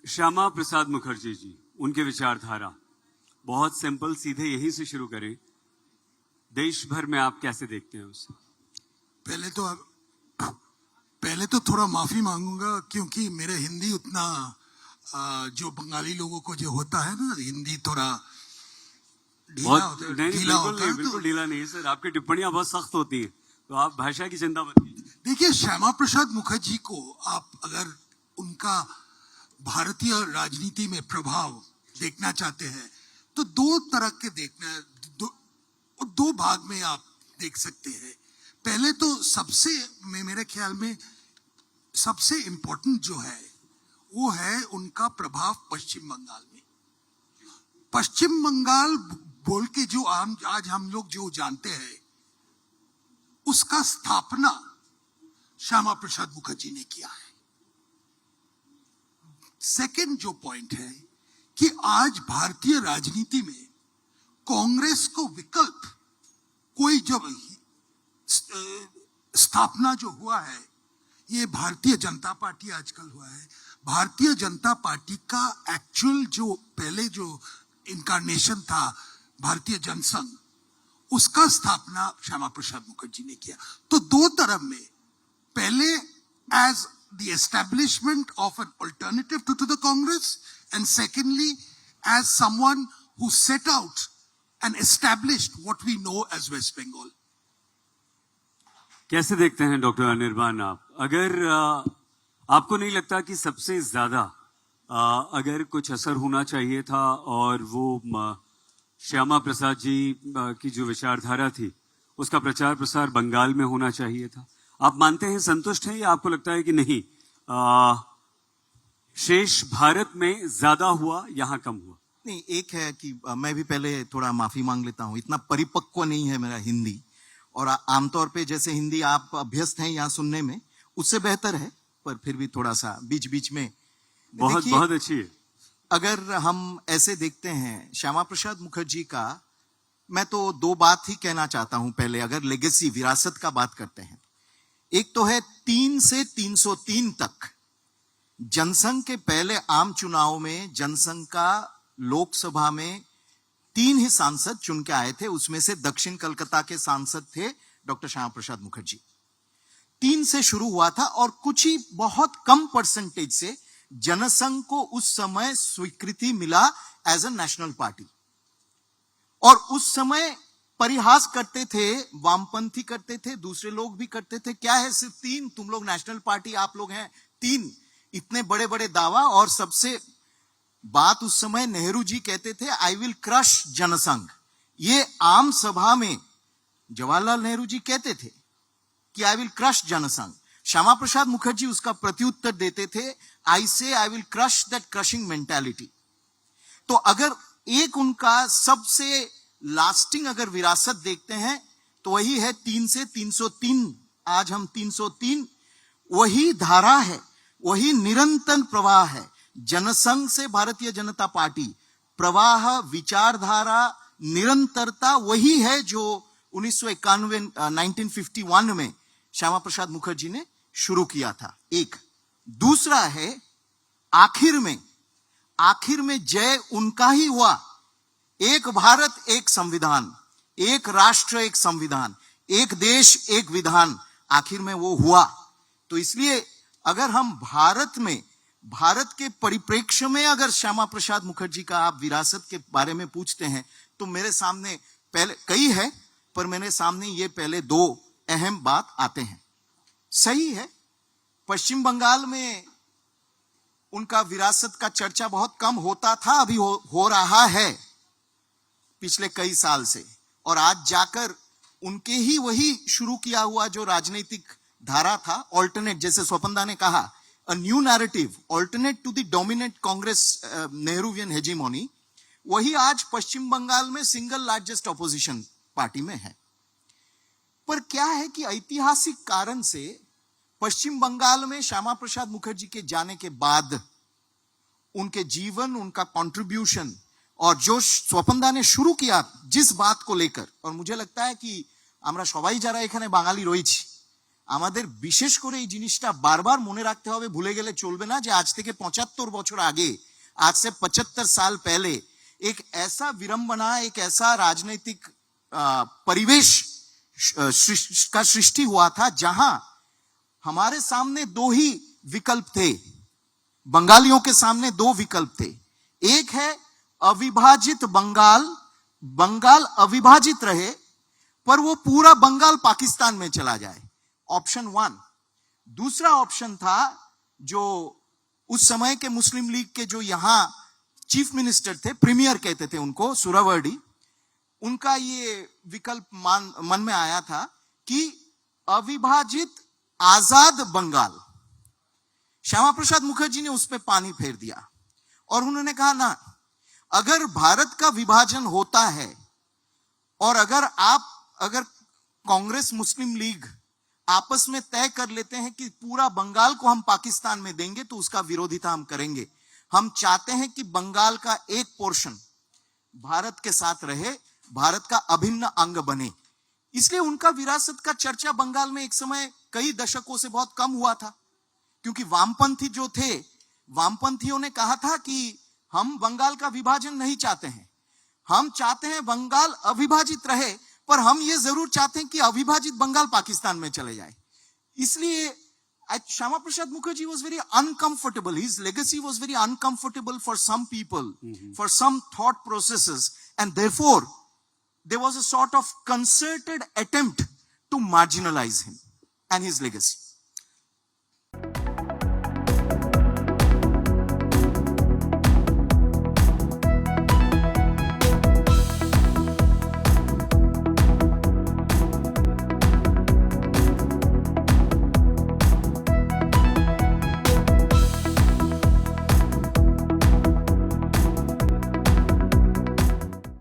श्यामा प्रसाद मुखर्जी जी, उनके विचारधारा बहुत सिंपल, सीधे यहीं से शुरू करें। देश भर में आप कैसे देखते हैं उसे? पहले तो थोड़ा माफी मांगूंगा क्योंकि मेरे हिंदी उतना जो बंगाली लोगों को जो होता है ना, हिंदी थोड़ा ढीला होता है। बिल्कुल ढीला नहीं है सर, आपकी टिप्पणियां बहुत सख्त होती हैं, तो आप भाषा की चिंता मत कीजिए। देखिए, श्यामा प्रसाद मुखर्जी को आप अगर उनका भारतीय राजनीति में प्रभाव देखना चाहते हैं तो दो तरह के दो भाग में आप देख सकते हैं। पहले तो मेरे ख्याल में सबसे इंपॉर्टेंट जो है वो है उनका प्रभाव पश्चिम बंगाल में। पश्चिम बंगाल बोल के जो आज हम लोग जो जानते हैं, उसका स्थापना श्यामा प्रसाद मुखर्जी ने किया है। सेकंड जो पॉइंट है कि आज भारतीय राजनीति में कांग्रेस को विकल्प कोई जब स्थापना जो हुआ है, ये भारतीय जनता पार्टी आजकल हुआ है। भारतीय जनता पार्टी का एक्चुअल जो पहले जो इनकारनेशन था भारतीय जनसंघ, उसका स्थापना श्यामा प्रसाद मुखर्जी ने किया। तो दो तरफ में, पहले as the establishment of an alternative to the Congress, and secondly as someone who set out and established what we know as West Bengal. कैसे देखते हैं डॉक्टर अनिर्बान आप? अगर आपको नहीं लगता कि सबसे ज्यादा अगर कुछ असर होना चाहिए था और वो श्यामा प्रसाद जी की जो विचारधारा थी उसका प्रचार प्रसार बंगाल में होना चाहिए था? आप मानते हैं, संतुष्ट हैं, या आपको लगता है कि नहीं, शेष भारत में ज्यादा हुआ, यहां कम हुआ? नहीं, एक है कि मैं भी पहले थोड़ा माफी मांग लेता हूं, इतना परिपक्व नहीं है मेरा हिंदी, और आमतौर पे जैसे हिंदी आप अभ्यस्त हैं यहाँ सुनने में, उससे बेहतर है, पर फिर भी थोड़ा सा बीच बीच में बहुत अच्छी है। अगर हम ऐसे देखते हैं श्यामा प्रसाद मुखर्जी का, मैं तो दो बात ही कहना चाहता हूं। पहले अगर लेगेसी, विरासत का बात करते हैं, एक तो है 3 से 303 तक जनसंघ के पहले आम चुनाव में जनसंघ का लोकसभा में 3 ही सांसद चुन के आए थे, उसमें से दक्षिण कलकत्ता के सांसद थे डॉक्टर श्यामा प्रसाद मुखर्जी। 3 से शुरू हुआ था और कुछ ही बहुत कम परसेंटेज से जनसंघ को उस समय स्वीकृति मिला एज अ नेशनल पार्टी। और उस समय परिहास करते थे, वामपंथी करते थे, दूसरे लोग भी करते थे, क्या है सिर्फ 3, तुम लोग नेशनल पार्टी, आप लोग हैं 3, इतने बड़े बड़े दावा। और सबसे बात उस समय नेहरू जी कहते थे, आई विल क्रश जनसंघ। ये आम सभा में जवाहरलाल नेहरू जी कहते थे कि I will crush Jana Sangh. Shyama Prasad Mukherjee उसका प्रत्युत्तर देते थे, I said I will crush that crushing mentality. तो अगर एक उनका सबसे लास्टिंग अगर विरासत देखते हैं तो वही है 3 से 303। आज हम 303, वही धारा है, वही निरंतर प्रवाह है। जनसंघ से भारतीय जनता पार्टी, प्रवाह, विचारधारा, निरंतरता वही है जो 1951 में श्यामा प्रसाद मुखर्जी ने शुरू किया था। एक दूसरा है, आखिर में जय उनका ही हुआ। एक भारत एक संविधान, एक राष्ट्र एक संविधान, एक देश एक विधान, आखिर में वो हुआ। तो इसलिए अगर हम भारत के परिप्रेक्ष्य में अगर श्यामा प्रसाद मुखर्जी का आप विरासत के बारे में पूछते हैं तो मेरे सामने पहले कई है, पर मेरे सामने ये पहले 2 अहम बात आते हैं। सही है, पश्चिम बंगाल में उनका विरासत का चर्चा बहुत कम होता था, अभी हो रहा है पिछले कई साल से, और आज जाकर उनके ही वही शुरू किया हुआ जो राजनीतिक धारा था, ऑल्टरनेट, जैसे स्वपनदा ने कहा, a new narrative alternate to the dominant Congress Nehruvian hegemony, वही आज पश्चिम बंगाल में सिंगल लार्जेस्ट ऑपोजिशन पार्टी में है। पर क्या है कि ऐतिहासिक कारण से पश्चिम बंगाल में श्यामा प्रसाद मुखर्जी के जाने के बाद उनके जीवन, उनका कंट्रीब्यूशन और जो स्वपनदा ने शुरू किया जिस बात को लेकर, और मुझे लगता है कि আমরা সবাই যারা এখানে বাঙালি রয়েছি আমাদের বিশেষ করে এই জিনিসটা বারবার মনে রাখতে হবে, ভুলে গেলে চলবে না যে आज থেকে 75 বছর আগে, आज से 75 साल पहले एक ऐसा विरंबना, एक ऐसा राजनीतिक परिवेश का सृष्टि हुआ था जहां हमारे सामने दो ही विकल्प थे, बंगालियों के सामने दो विकल्प थे। एक है अविभाजित बंगाल, बंगाल अविभाजित रहे पर वो पूरा बंगाल पाकिस्तान में चला जाए, ऑप्शन 1। दूसरा ऑप्शन था जो उस समय के मुस्लिम लीग के जो यहां चीफ मिनिस्टर थे, प्रीमियर कहते थे उनको, सुरावर्डी, उनका ये विकल्प मन में आया था कि अविभाजित आजाद बंगाल। श्यामा प्रसाद मुखर्जी ने उस पर पानी फेर दिया और उन्होंने कहा ना, अगर भारत का विभाजन होता है और अगर कांग्रेस मुस्लिम लीग आपस में तय कर लेते हैं कि पूरा बंगाल को हम पाकिस्तान में देंगे तो उसका विरोधिता हम करेंगे। हम चाहते हैं कि बंगाल का एक पोर्शन भारत के साथ रहे, भारत का अभिन्न अंग बने। इसलिए उनका विरासत का चर्चा बंगाल में एक समय कई दशकों से बहुत कम हुआ था, क्योंकि वामपंथी जो थे, वामपंथियों ने कहा था कि हम बंगाल का विभाजन नहीं चाहते हैं, हम चाहते हैं बंगाल अविभाजित रहे, पर हम ये जरूर चाहते हैं कि अविभाजित बंगाल पाकिस्तान में चले जाए। इसलिए Shama Prasad Mukherjee was very uncomfortable. His legacy was very uncomfortable for some people, for some thought processes, and therefore there was a sort of concerted attempt to marginalize him and his legacy.